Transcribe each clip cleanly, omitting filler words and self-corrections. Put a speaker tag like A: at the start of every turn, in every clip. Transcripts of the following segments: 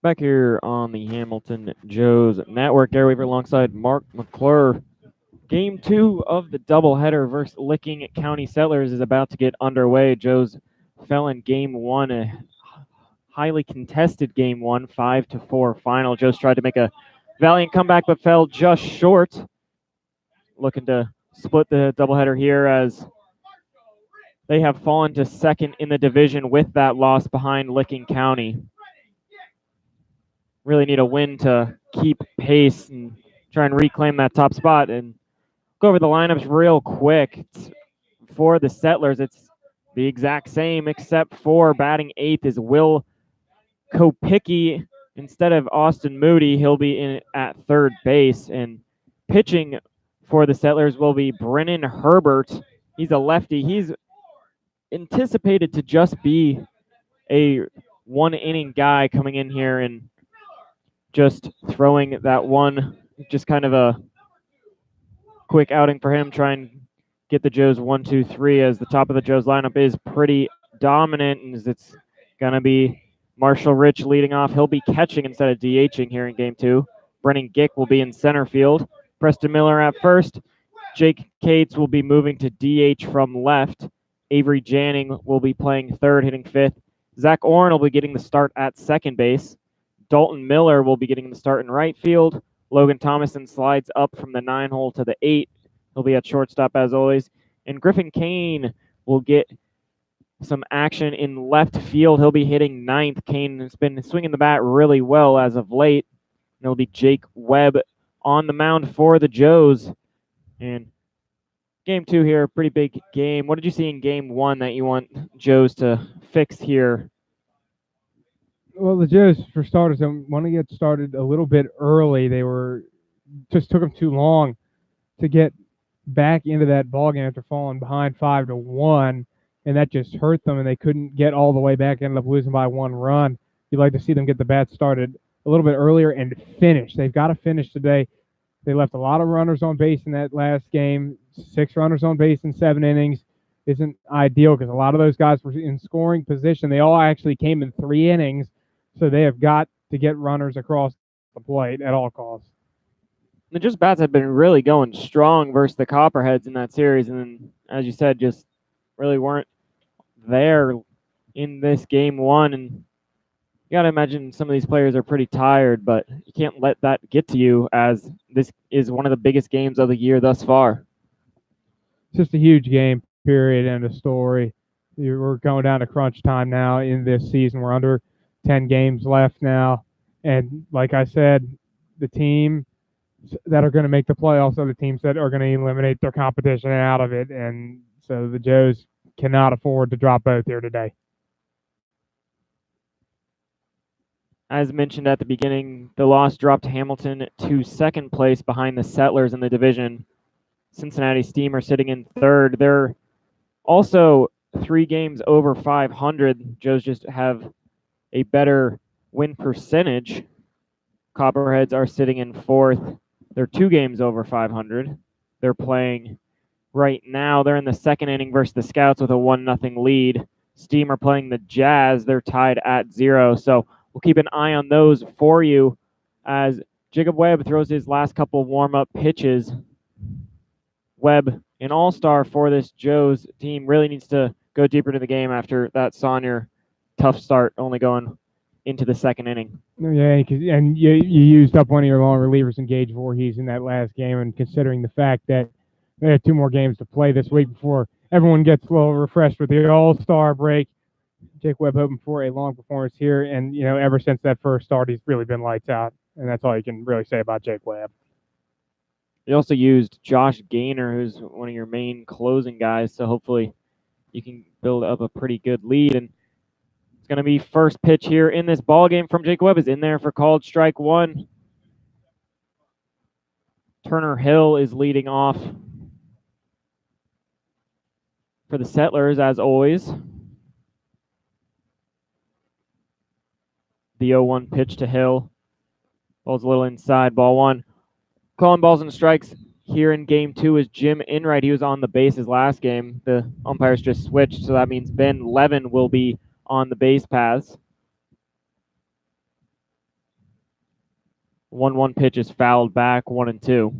A: Back here on the Hamilton Joes Network, Gary Weaver alongside Mark McClure. Game 2 of the doubleheader versus Licking County Settlers is about to get underway. Joes fell in Game 1, a highly contested Game 1, 5-4 final. Joes tried to make a valiant comeback but fell just short. Looking to split the doubleheader here as they have fallen to second in the division with that loss behind Licking County. Really need a win to keep pace and try and reclaim that top spot. And go over the lineups real quick. For the Settlers, it's the exact same, except for batting eighth is Will Kopicki. Instead of Austin Moody, he'll be in at third base. And pitching for the Settlers will be Brennan Herbert. He's a lefty. He's anticipated to just be a one inning guy coming in here and just throwing that one, just kind of a quick outing for him, try and get the Joes 1-2-3 as the top of the Joes lineup is pretty dominant, and it's going to be Marshall Rich leading off. He'll be catching instead of DHing here in Game 2. Brennan Gick will be in center field. Preston Miller at first. Jake Cates will be moving to DH from left. Avery Janning will be playing third, hitting fifth. Zach Orrin will be getting the start at second base. Dalton Miller will be getting the start in right field. Logan Thomason slides up from the 9 hole to the 8. He'll be at shortstop as always. And Griffin Kane will get some action in left field. He'll be hitting ninth. Kane has been swinging the bat really well as of late. And it'll be Jake Webb on the mound for the Joes. And Game 2 here, pretty big game. What did you see in Game 1 that you want Joes to fix here?
B: Well, the Joes, for starters, want to get started a little bit early. They just took them too long to get back into that ballgame after falling behind 5-1, and that just hurt them, and they couldn't get all the way back. Ended up losing by 1 run. You'd like to see them get the bat started a little bit earlier and finish. They've got to finish today. They left a lot of runners on base in that last game. 6 runners on base in 7 innings isn't ideal because a lot of those guys were in scoring position. They all actually came in 3 innings, so they have got to get runners across the plate at all costs.
A: The Just Bats have been really going strong versus the Copperheads in that series, and then, as you said, just really weren't there in this Game 1. And you got to imagine some of these players are pretty tired, but you can't let that get to you as this is one of the biggest games of the year thus far.
B: It's just a huge game, period, end of story. We're going down to crunch time now in this season. We're under 10 games left now. And like I said, the team that are going to make the playoffs are the teams that are going to eliminate their competition out of it. And so the Joes cannot afford to drop both here today.
A: As mentioned at the beginning, the loss dropped Hamilton to second place behind the Settlers in the division. Cincinnati Steam are sitting in third. They're also 3 games over 500. Joes just have a better win percentage. Copperheads are sitting in fourth. They're 2 games over 500. They're playing right now. They're in the second inning versus the Scouts with a 1-0 lead. Steam are playing the Jazz. They're tied at 0. So we'll keep an eye on those for you as Jacob Webb throws his last couple warm-up pitches. Webb, an all-star for this Joes team, really needs to go deeper into the game after that Saunier tough start, only going into the second inning.
B: Yeah, and you used up one of your long relievers in Gage Voorhees in that last game, and considering the fact that they had 2 more games to play this week before everyone gets a little refreshed with the All-Star break, Jake Webb hoping for a long performance here, and ever since that first start, he's really been lights out, and that's all you can really say about Jake Webb.
A: They also used Josh Gaynor, who's one of your main closing guys, so hopefully you can build up a pretty good lead. And it's going to be first pitch here in this ball game from Jake Webb is in there for called strike 1. Turner Hill is leading off for the Settlers, as always. The 0-1 pitch to Hill. Ball's a little inside, ball 1. Calling balls and strikes here in Game 2 is Jim Enright. He was on the bases last game. The umpires just switched, so that means Ben Levin will be on the base paths. 1-1 pitch is fouled back, 1-2.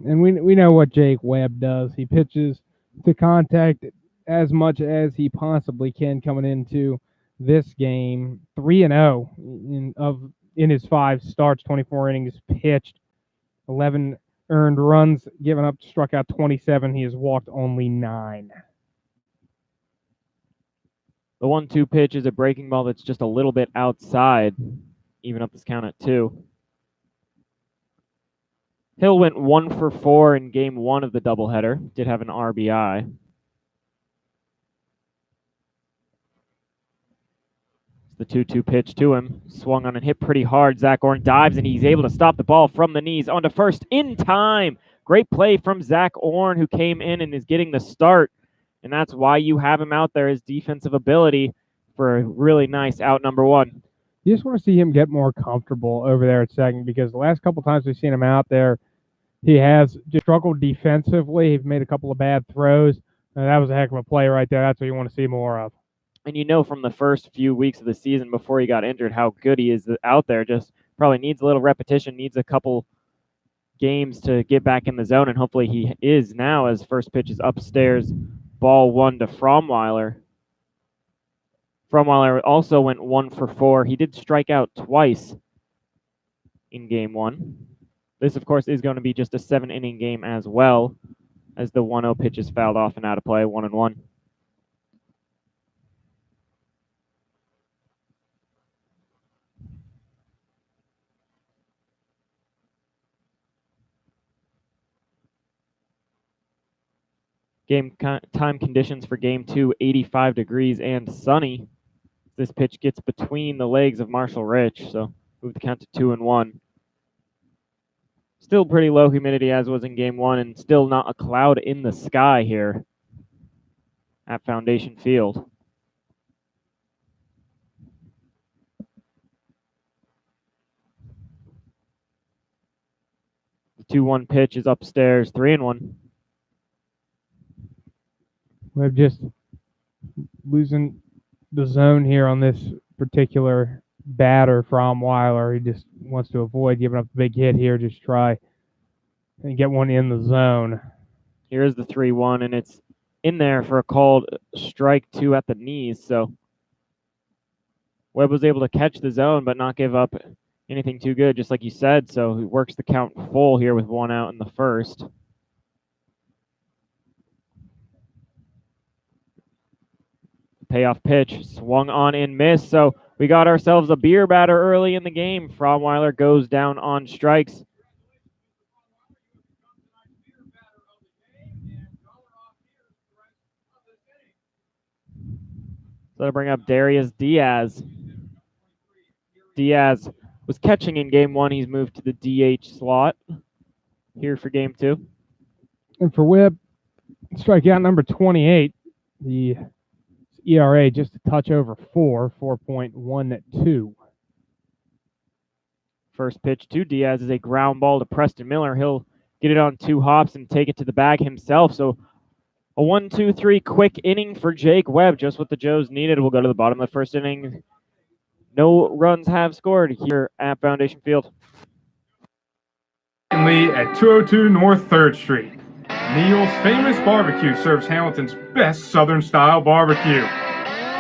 B: And we know what Jake Webb does. He pitches to contact as much as he possibly can coming into this game. 3-0 in his 5 starts, 24 innings pitched, 11 earned runs given up, struck out 27. He has walked only 9.
A: The 1-2 pitch is a breaking ball that's just a little bit outside, even up this count at 2. Hill went 1 for 4 in game 1 of the doubleheader. Did have an RBI. The 2-2 pitch to him. Swung on and hit pretty hard. Zach Orn dives, and he's able to stop the ball from the knees onto first in time. Great play from Zach Orn, who came in and is getting the start. And that's why you have him out there, his defensive ability for a really nice out number 1.
B: You just want to see him get more comfortable over there at second, because the last couple times we've seen him out there, he has just struggled defensively. He's made a couple of bad throws. That was a heck of a play right there. That's what you want to see more of.
A: And you know from the first few weeks of the season before he got injured how good he is out there. Just probably needs a little repetition, needs a couple games to get back in the zone, and hopefully he is now, as first pitch is upstairs, ball 1 to Fromweiler. Fromweiler also went 1 for 4. He did strike out twice in game 1. This, of course, is going to be just a 7-inning game as well, as the 1-0 pitch is fouled off and out of play, 1-1. Game time conditions for game 2, 85 degrees and sunny. This pitch gets between the legs of Marshall Rich, so move the count to 2-1. Still pretty low humidity as was in game 1, and still not a cloud in the sky here at Foundation Field. The 2-1 pitch is upstairs, 3-1.
B: We're just losing the zone here on this particular batter, Fromweiler. He just wants to avoid giving up the big hit here. Just try and get one in the zone.
A: Here's the 3-1, and it's in there for a called strike 2 at the knees. So Webb was able to catch the zone but not give up anything too good, just like you said. So he works the count full here with 1 out in the first. Payoff pitch, swung on and missed. So we got ourselves a beer batter early in the game. Fromweiler goes down on strikes. So that'll bring up Darius Diaz. Diaz was catching in game 1. He's moved to the DH slot here for game 2.
B: And for Webb, strikeout number 28, the ERA just a touch over 4.12.
A: First pitch to Diaz is a ground ball to Preston Miller. He'll get it on 2 hops and take it to the bag himself. So a 1-2-3 quick inning for Jake Webb, just what the Joes needed. We'll go to the bottom of the first inning. No runs have scored here at Foundation Field.
C: At 202 North 3rd Street. Neil's Famous Barbecue serves Hamilton's best Southern-style barbecue.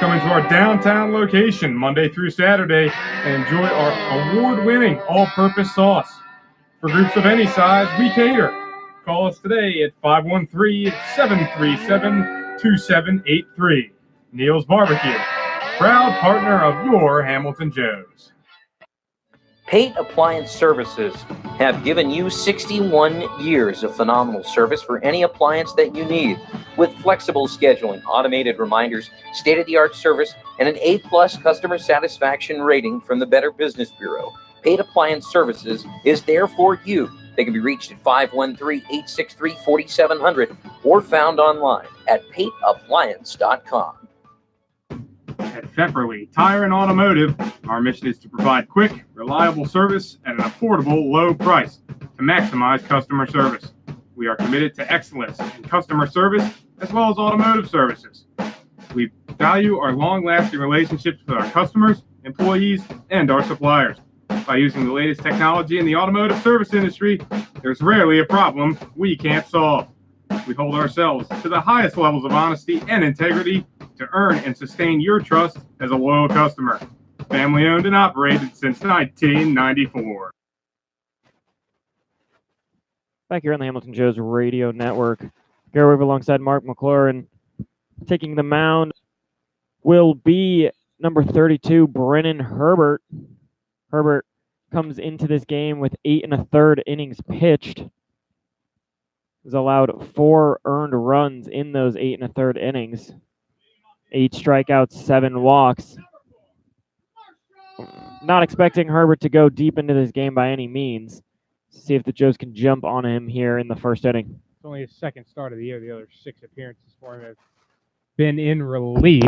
C: Come into our downtown location Monday through Saturday and enjoy our award-winning all-purpose sauce. For groups of any size, we cater. Call us today at 513-737-2783. Neil's Barbecue, proud partner of your Hamilton Joes.
D: Pate Appliance Services have given you 61 years of phenomenal service for any appliance that you need. With flexible scheduling, automated reminders, state-of-the-art service, and an A-plus customer satisfaction rating from the Better Business Bureau, Pate Appliance Services is there for you. They can be reached at 513-863-4700 or found online at pateappliance.com.
C: At Pfefferly Tire and Automotive, our mission is to provide quick, reliable service at an affordable, low price to maximize customer service. We are committed to excellence in customer service as well as automotive services. We value our long-lasting relationships with our customers, employees, and our suppliers. By using the latest technology in the automotive service industry, there's rarely a problem we can't solve. We hold ourselves to the highest levels of honesty and integrity to earn and sustain your trust as a loyal customer. Family owned and operated since 1994.
A: Back here on the Hamilton Joes Radio Network, Gary Weaver alongside Mark McLaurin. Taking the mound will be number 32, Brennan Herbert. Herbert comes into this game with 8 1/3 innings pitched. Has allowed 4 earned runs in those 8 1/3 innings. 8 strikeouts, 7 walks. Not expecting Herbert to go deep into this game by any means. See if the Joes can jump on him here in the first inning.
B: It's only his second start of the year. The other 6 appearances for him have been in relief.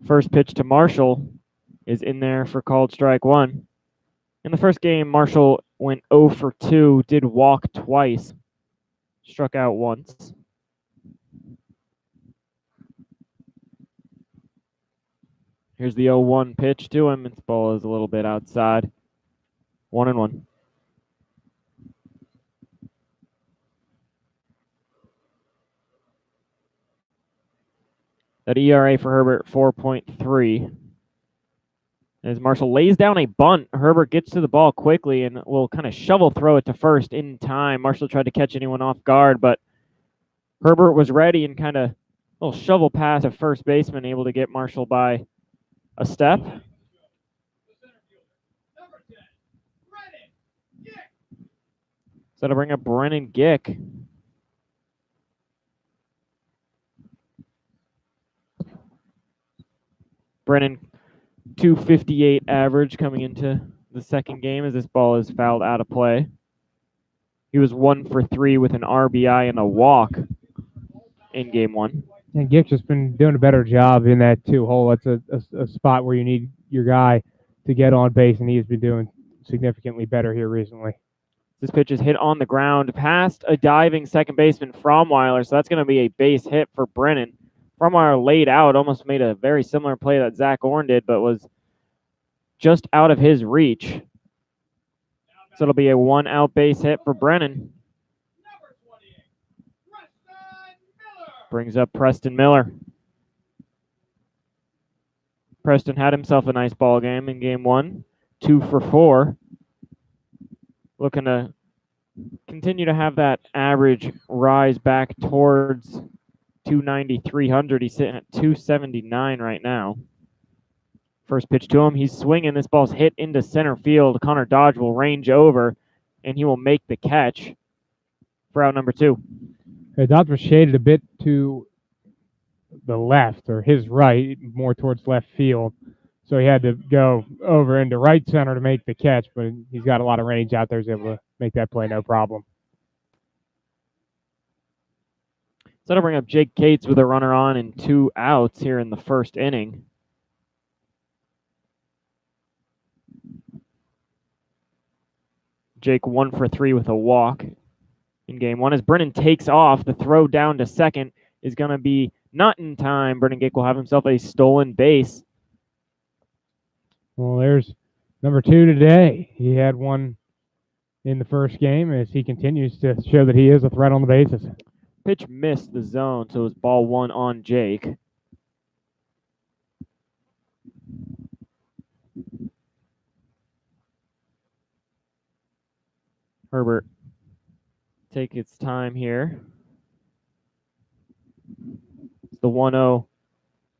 A: First pitch to Marshall is in there for called strike 1. In the first game, Marshall went 0 for 2, did walk twice, struck out once. Here's the 0-1 pitch to him. This ball is a little bit outside. 1-1. That ERA for Herbert, 4.3. As Marshall lays down a bunt, Herbert gets to the ball quickly and will kind of shovel throw it to first in time. Marshall tried to catch anyone off guard, but Herbert was ready and kind of a little shovel pass to first baseman, able to get Marshall by a step. So that'll bring up Brennan Gick. Brennan, 258 average coming into the second game as this ball is fouled out of play. He was 1 for 3 with an RBI and a walk in game 1.
B: And Gick's just been doing a better job in that 2-hole. That's a spot where you need your guy to get on base, and he has been doing significantly better here recently.
A: This pitch is hit on the ground past a diving second baseman, Fromweiler, so that's going to be a base hit for Brennan. Fromweiler laid out, almost made a very similar play that Zach Orn did, but was just out of his reach. So it'll be a 1-out base hit for Brennan. Brings up Preston Miller. Preston had himself a nice ball game in game 1, 2 for 4. Looking to continue to have that average rise back towards 290, 300. He's sitting at 279 right now. First pitch to him. He's swinging. This ball's hit into center field. Connor Dodge will range over, and he will make the catch for out number 2.
B: Dodge was shaded a bit to the left, or his right, more towards left field. So he had to go over into right center to make the catch, but he's got a lot of range out there. He's able to make that play no problem.
A: So that'll bring up Jake Cates with a runner on and 2 outs here in the first inning. Jake 1 for 3 with a walk in game 1. As Brennan takes off, the throw down to second is going to be not in time. Brennan Gick will have himself a stolen base.
B: Well, there's number 2 today. He had one in the first game as he continues to show that he is a threat on the bases.
A: Pitch missed the zone, so it's ball 1 on Jake. Herbert take its time here. It's the 1-0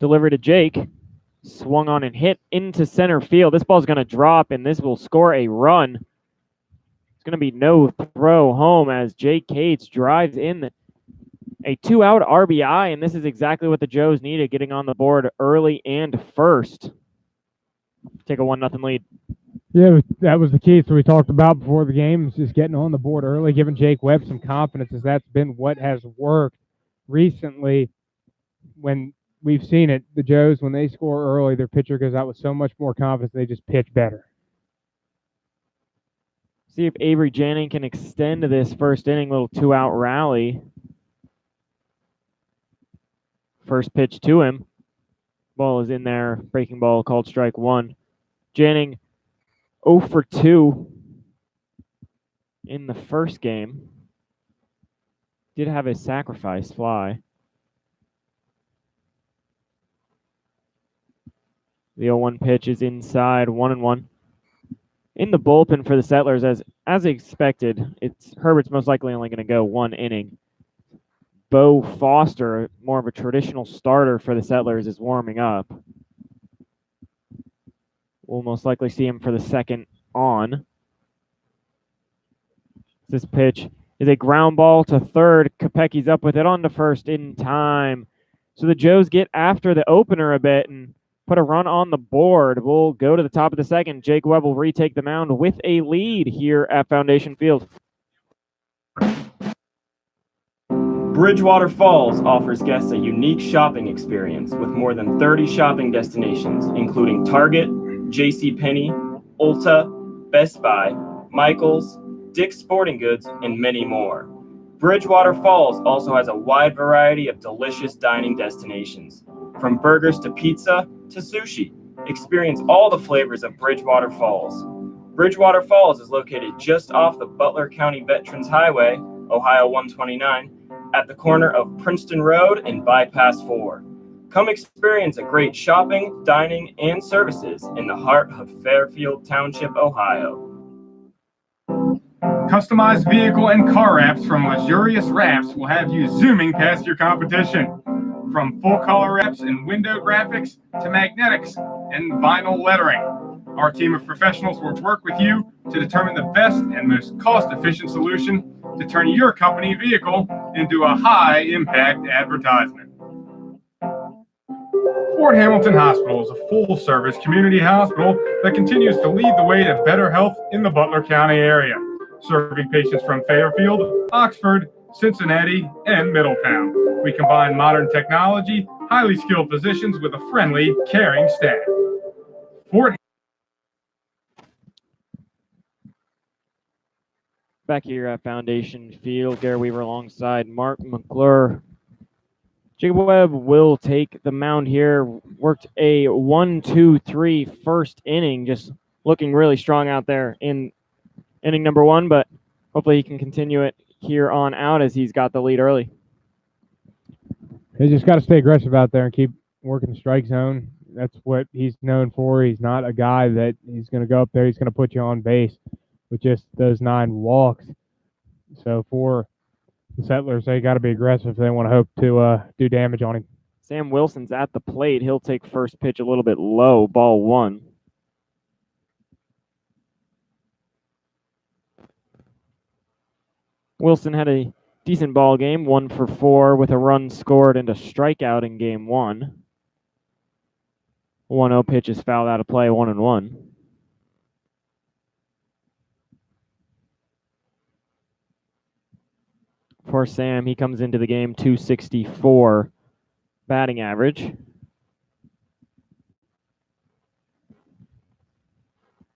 A: delivery to Jake. Swung on and hit into center field. This ball's going to drop, and this will score a run. It's going to be no throw home as Jake Cates drives in a 2-out RBI, and this is exactly what the Joes needed, getting on the board early and first. Take a 1-0 lead.
B: Yeah, that was the key. So we talked about before the game, is just getting on the board early, giving Jake Webb some confidence, as that's been what has worked recently when we've seen it. The Joes, when they score early, their pitcher goes out with so much more confidence, they just pitch better.
A: See if Avery Janning can extend this first inning, little 2-out rally. First pitch to him. Ball is in there. Breaking ball called strike one. Janning 0 for 2 in the first game. Did have a sacrifice fly. The 0-1 pitch is inside, 1-1. In the bullpen for the Settlers, as expected, Herbert's most likely only going to go 1 inning. Bo Foster, more of a traditional starter for the Settlers, is warming up. We'll most likely see him for the second on. This pitch is a ground ball to third. Kopecky's up with it on to first in time. So the Joes get after the opener a bit and put a run on the board. We'll go to the top of the second. Jake Webb will retake the mound with a lead here at Foundation Field.
E: Bridgewater Falls offers guests a unique shopping experience with more than 30 shopping destinations, including Target, JCPenney, Ulta, Best Buy, Michaels, Dick's Sporting Goods, and many more. Bridgewater Falls also has a wide variety of delicious dining destinations. From burgers to pizza to sushi, experience all the flavors of Bridgewater Falls. Bridgewater Falls is located just off the Butler County Veterans Highway, Ohio 129, at the corner of Princeton Road and Bypass 4. Come experience a great shopping, dining, and services in the heart of Fairfield Township, Ohio.
C: Customized vehicle and car wraps from Luxurious Wraps will have you zooming past your competition. From full color wraps and window graphics to magnetics and vinyl lettering, our team of professionals will work with you to determine the best and most cost-efficient solution to turn your company vehicle into a high-impact advertisement. Fort Hamilton Hospital is a full-service community hospital that continues to lead the way to better health in the Butler County area, serving patients from Fairfield, Oxford, Cincinnati, and Middletown. We combine modern technology, highly skilled physicians with a friendly, caring staff.
A: Back here at Foundation Field, Gary Weaver alongside Mark McClure. Jacob Webb will take the mound here. Worked a 1-2-3 first inning, just looking really strong out there in inning number 1, but hopefully he can continue it here on out as he's got the lead early.
B: He just got to stay aggressive out there and keep working the strike zone. That's what he's known for. He's not a guy that he's going to go up there, he's going to put you on base with just those 9 walks. So for the Settlers, they got to be aggressive if they want to hope to do damage on him.
A: Sam Wilson's at the plate. He'll take first pitch a little bit low, ball 1. Wilson had a decent ball game, 1 for 4 with a run scored and a strikeout in game 1. 1-0 pitch is fouled out of play, 1-1. For Sam, he comes into the game 264 batting average.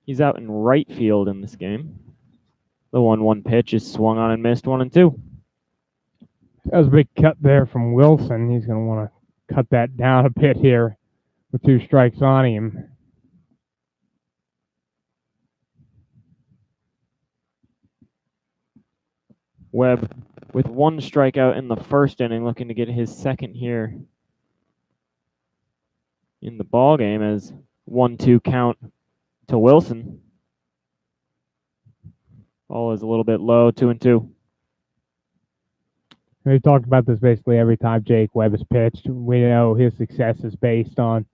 A: He's out in right field in this game. The 1-1 pitch is swung on and missed, 1-2.
B: That was a big cut there from Wilson. He's going to want to cut that down a bit here with 2 strikes on him.
A: Webb with 1 strikeout in the first inning, looking to get his second here in the ball game as 1-2 count to Wilson. Ball is a little bit low, 2-2.
B: We talked about this basically every time Jake Webb has pitched. We know his success is based on